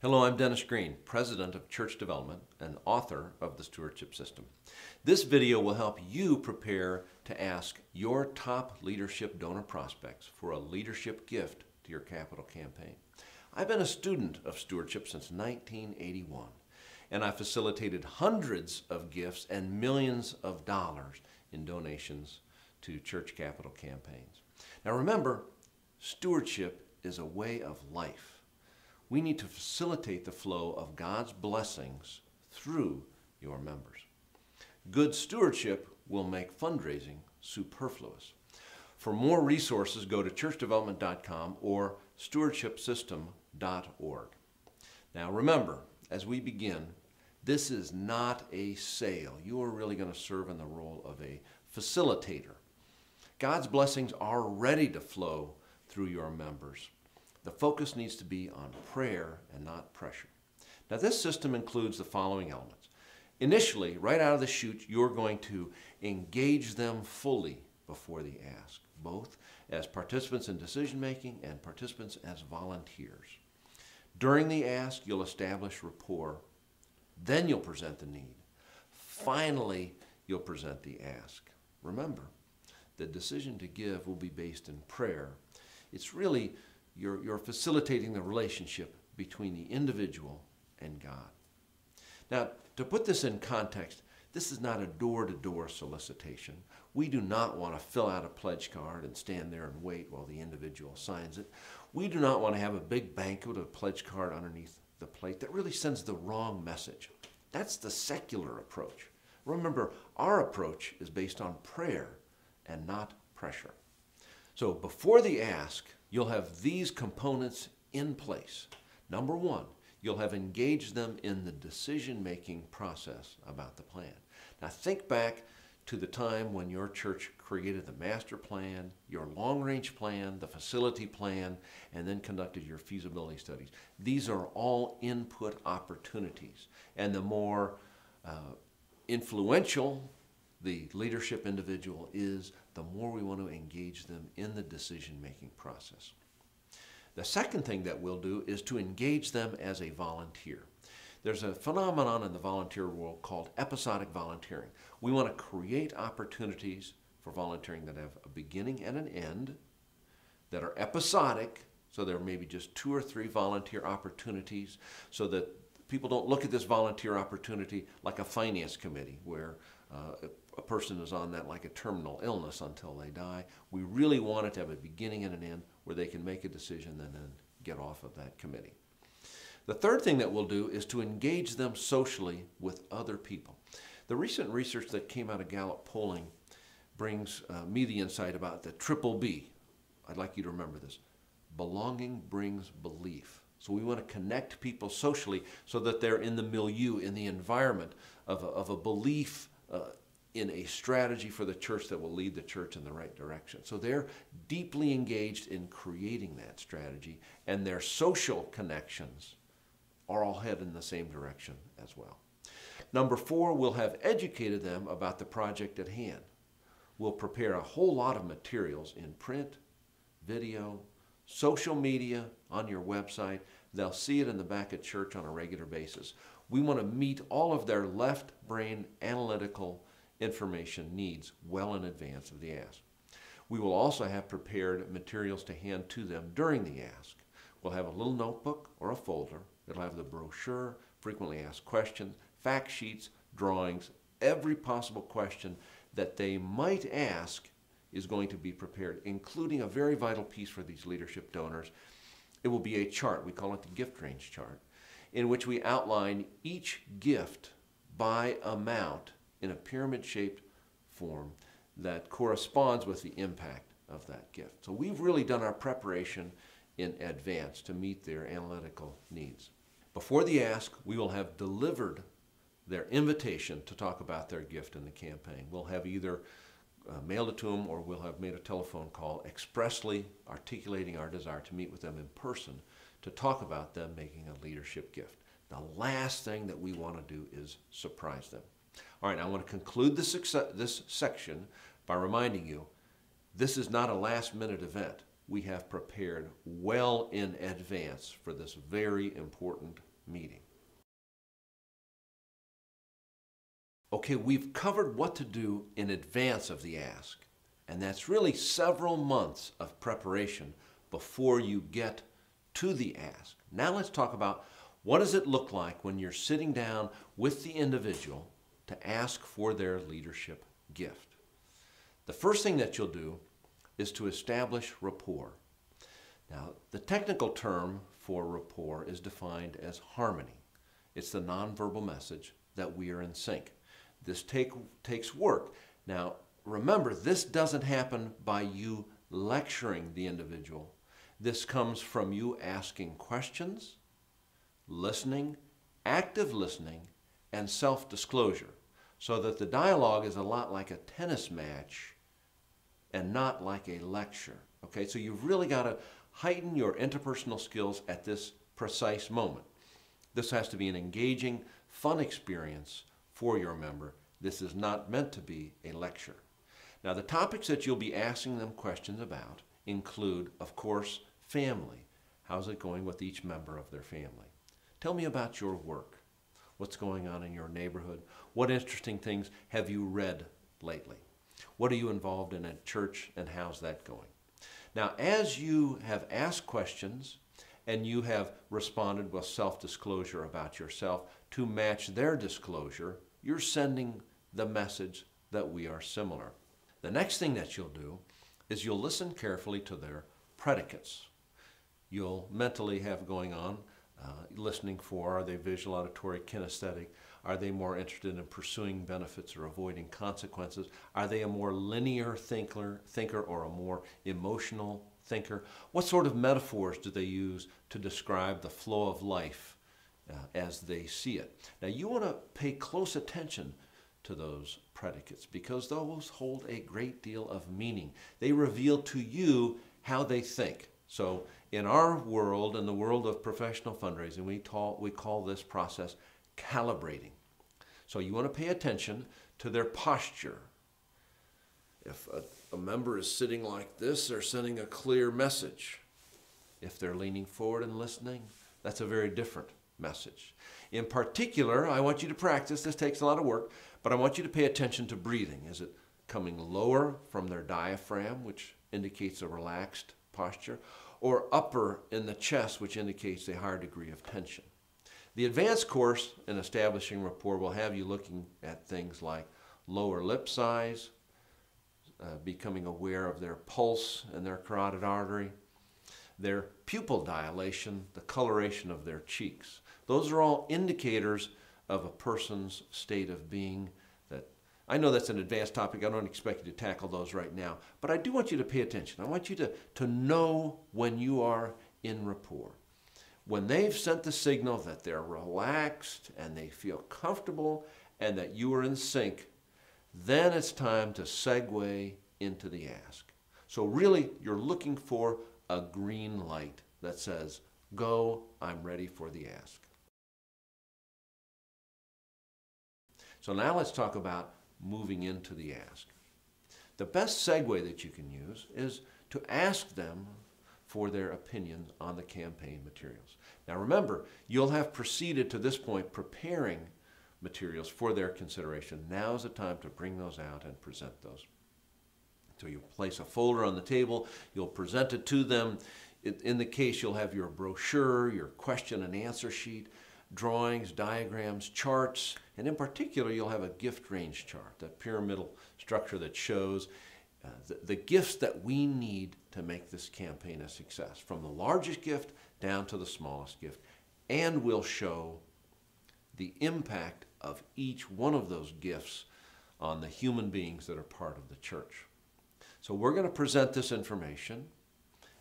Hello, I'm Dennis Green, President of Church Development and author of the Stewardship System. This video will help you prepare to ask your top leadership donor prospects for a leadership gift to your capital campaign. I've been a student of stewardship since 1981, and I've facilitated hundreds of gifts and millions of dollars in donations to church capital campaigns. Now remember, stewardship is a way of life. We need to facilitate the flow of God's blessings through your members. Good stewardship will make fundraising superfluous. For more resources, go to churchdevelopment.com or stewardshipsystem.org. Now remember, as we begin, this is not a sale. You are really going to serve in the role of a facilitator. God's blessings are ready to flow through your members. The focus needs to be on prayer and not pressure. Now this system includes the following elements. Initially, right out of the chute, you're going to engage them fully before the ask, both as participants in decision making and participants as volunteers. During the ask, you'll establish rapport. Then you'll present the need. Finally, you'll present the ask. Remember, the decision to give will be based in prayer. It's really you're facilitating the relationship between the individual and God. Now, to put this in context, this is not a door-to-door solicitation. We do not want to fill out a pledge card and stand there and wait while the individual signs it. We do not want to have a big banquet of a pledge card underneath the plate. That really sends the wrong message. That's the secular approach. Remember, our approach is based on prayer and not pressure. So before the ask, you'll have these components in place. Number one, you'll have engaged them in the decision-making process about the plan. Now think back to the time when your church created the master plan, your long-range plan, the facility plan, and then conducted your feasibility studies. These are all input opportunities. And the more influential the leadership individual is, the more we want to engage them in the decision-making process. The second thing that we'll do is to engage them as a volunteer. There's a phenomenon in the volunteer world called episodic volunteering. We want to create opportunities for volunteering that have a beginning and an end, that are episodic, so there may be just 2 or 3 volunteer opportunities, so that people don't look at this volunteer opportunity like a finance committee where a person is on that like a terminal illness until they die. We really want it to have a beginning and an end where they can make a decision and then get off of that committee. The third thing that we'll do is to engage them socially with other people. The recent research that came out of Gallup polling brings me the insight about the triple B. I'd like you to remember this. Belonging brings belief. So we want to connect people socially so that they're in the milieu, in the environment of a belief in a strategy for the church that will lead the church in the right direction. So they're deeply engaged in creating that strategy, and their social connections are all headed in the same direction as well. Number 4, we'll have educated them about the project at hand. We'll prepare a whole lot of materials in print, video, social media, on your website. They'll see it in the back of church on a regular basis. We want to meet all of their left brain analytical information needs well in advance of the ask. We will also have prepared materials to hand to them during the ask. We'll have a little notebook or a folder. It'll have the brochure, frequently asked questions, fact sheets, drawings. Every possible question that they might ask is going to be prepared, including a very vital piece for these leadership donors. It will be a chart, we call it the gift range chart, in which we outline each gift by amount in a pyramid-shaped form that corresponds with the impact of that gift. So we've really done our preparation in advance to meet their analytical needs. Before the ask, we will have delivered their invitation to talk about their gift in the campaign. We'll have either mailed it to them or we'll have made a telephone call expressly articulating our desire to meet with them in person to talk about them making a leadership gift. The last thing that we want to do is surprise them. All right, I want to conclude this section by reminding you this is not a last-minute event. We have prepared well in advance for this very important meeting. Okay, we've covered what to do in advance of the ask, and that's really several months of preparation before you get to the ask. Now let's talk about what does it look like when you're sitting down with the individual to ask for their leadership gift. The first thing that you'll do is to establish rapport. Now, the technical term for rapport is defined as harmony. It's the nonverbal message that we are in sync. This takes work. Now, remember, this doesn't happen by you lecturing the individual. This comes from you asking questions, listening, active listening, and self-disclosure, so that the dialogue is a lot like a tennis match and not like a lecture. Okay, so you've really got to heighten your interpersonal skills at this precise moment. This has to be an engaging, fun experience for your member. This is not meant to be a lecture. Now, the topics that you'll be asking them questions about include, of course, family. How's it going with each member of their family? Tell me about your work. What's going on in your neighborhood? What interesting things have you read lately? What are you involved in at church, and how's that going? Now, as you have asked questions and you have responded with self-disclosure about yourself to match their disclosure, you're sending the message that we are similar. The next thing that you'll do is you'll listen carefully to their predicates. You'll mentally have going on listening for, are they visual, auditory, kinesthetic? Are they more interested in pursuing benefits or avoiding consequences? Are they a more linear thinker or a more emotional thinker? What sort of metaphors do they use to describe the flow of life as they see it? Now, you want to pay close attention to those predicates because those hold a great deal of meaning. They reveal to you how they think. So in our world, in the world of professional fundraising, we call this process calibrating. So you want to pay attention to their posture. If a member is sitting like this, they're sending a clear message. If they're leaning forward and listening, that's a very different message. In particular, I want you to practice, this takes a lot of work, but I want you to pay attention to breathing. Is it coming lower from their diaphragm, which indicates a relaxed posture, or upper in the chest, which indicates a higher degree of tension? The advanced course in establishing rapport will have you looking at things like lower lip size, becoming aware of their pulse and their carotid artery, their pupil dilation, the coloration of their cheeks. Those are all indicators of a person's state of being. That I know that's an advanced topic. I don't expect you to tackle those right now, but I do want you to pay attention. I want you to know when you are in rapport. When they've sent the signal that they're relaxed and they feel comfortable and that you are in sync, then it's time to segue into the ask. So really, you're looking for a green light that says, go, I'm ready for the ask. So now let's talk about moving into the ask. The best segue that you can use is to ask them for their opinions on the campaign materials. Now remember, you'll have proceeded to this point preparing materials for their consideration. Now is the time to bring those out and present those. So you'll place a folder on the table, you'll present it to them. In the case, you'll have your brochure, your question and answer sheet, drawings, diagrams, charts, and in particular, you'll have a gift range chart, that pyramidal structure that shows the gifts that we need to make this campaign a success, from the largest gift down to the smallest gift, and will show the impact of each one of those gifts on the human beings that are part of the church. So we're going to present this information,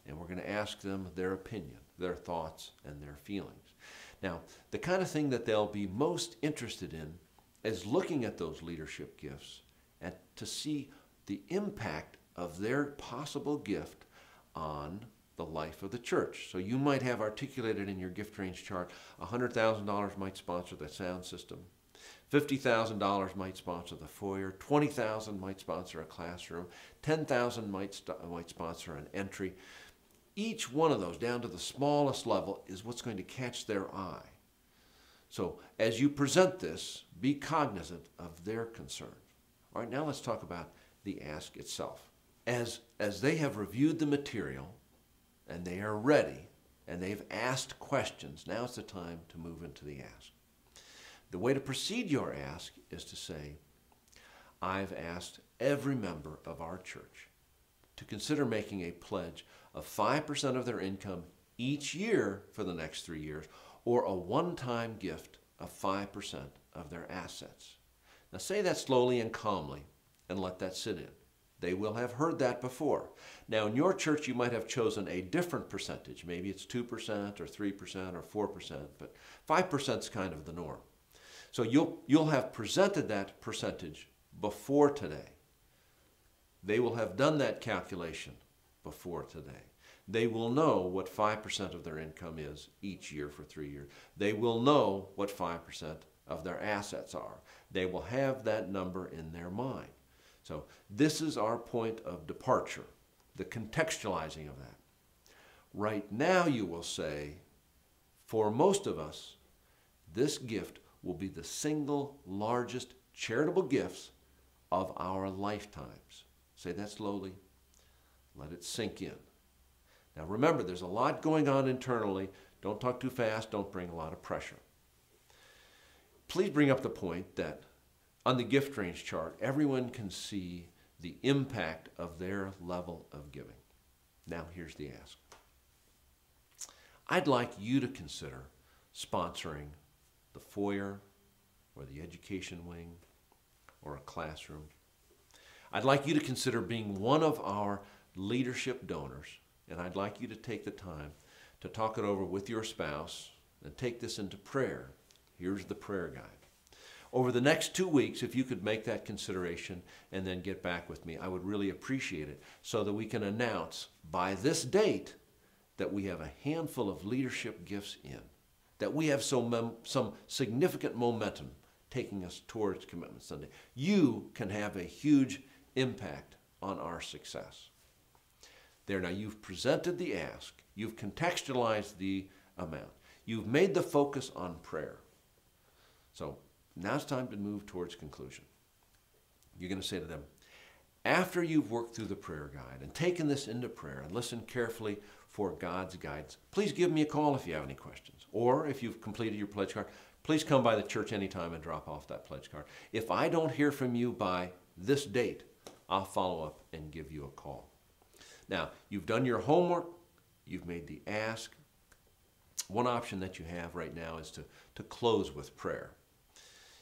and we're going to ask them their opinion, their thoughts, and their feelings. Now, the kind of thing that they'll be most interested in is looking at those leadership gifts and to see the impact of their possible gift on the life of the church. So you might have articulated in your gift range chart, $100,000 might sponsor the sound system, $50,000 might sponsor the foyer, $20,000 might sponsor a classroom, $10,000 might sponsor an entry. Each one of those, down to the smallest level, is what's going to catch their eye. So as you present this, be cognizant of their concerns. All right, now let's talk about the ask itself. As they have reviewed the material and they are ready and they've asked questions, now it's the time to move into the ask. The way to precede your ask is to say, I've asked every member of our church to consider making a pledge of 5% of their income each year for the next 3 years, or a one-time gift of 5% of their assets. Now say that slowly and calmly and let that sit in. They will have heard that before. Now in your church you might have chosen a different percentage. Maybe it's 2% or 3% or 4%, but 5% is kind of the norm. So you'll have presented that percentage before today. They will have done that calculation before today. They will know what 5% of their income is each year for 3 years. They will know what 5% of their assets are. They will have that number in their mind. So this is our point of departure, the contextualizing of that. Right now you will say, for most of us, this gift will be the single largest charitable gifts of our lifetimes. Say that slowly. Let it sink in. Now remember, there's a lot going on internally. Don't talk too fast. Don't bring a lot of pressure. Please bring up the point that on the gift range chart, everyone can see the impact of their level of giving. Now here's the ask. I'd like you to consider sponsoring the foyer or the education wing or a classroom. I'd like you to consider being one of our leadership donors, and I'd like you to take the time to talk it over with your spouse and take this into prayer. Here's the prayer guide. Over the next 2 weeks, if you could make that consideration and then get back with me, I would really appreciate it, so that we can announce by this date that we have a handful of leadership gifts in, that we have some significant momentum taking us towards Commitment Sunday. You can have a huge impact on our success. There, now you've presented the ask, you've contextualized the amount, you've made the focus on prayer. So now it's time to move towards conclusion. You're going to say to them, after you've worked through the prayer guide and taken this into prayer and listened carefully for God's guidance, please give me a call if you have any questions. Or if you've completed your pledge card, please come by the church anytime and drop off that pledge card. If I don't hear from you by this date, I'll follow up and give you a call. Now, you've done your homework, you've made the ask. One option that you have right now is to close with prayer.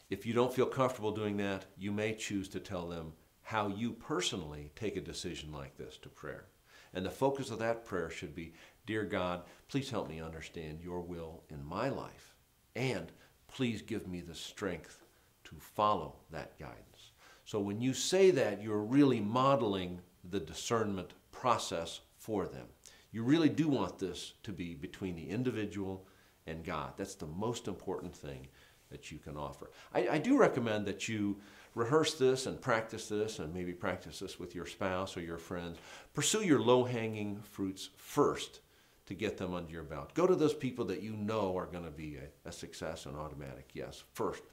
If you don't feel comfortable doing that, you may choose to tell them how you personally take a decision like this to prayer. And the focus of that prayer should be, Dear God, please help me understand your will in my life, and please give me the strength to follow that guidance. So when you say that, you're really modeling the discernment process for them. You really do want this to be between the individual and God. That's the most important thing that you can offer. I do recommend that you rehearse this and maybe practice this with your spouse or your friends. Pursue your low-hanging fruits first to get them under your belt. Go to those people that you know are going to be a success and automatic yes first,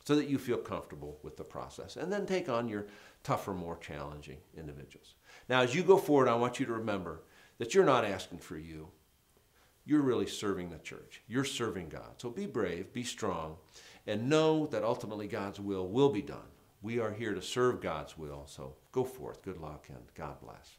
so that you feel comfortable with the process. And then take on your tougher, more challenging individuals. Now, as you go forward, I want you to remember that you're not asking for you. You're really serving the church. You're serving God. So be brave, be strong, and know that ultimately God's will be done. We are here to serve God's will, so go forth. Good luck, and God bless.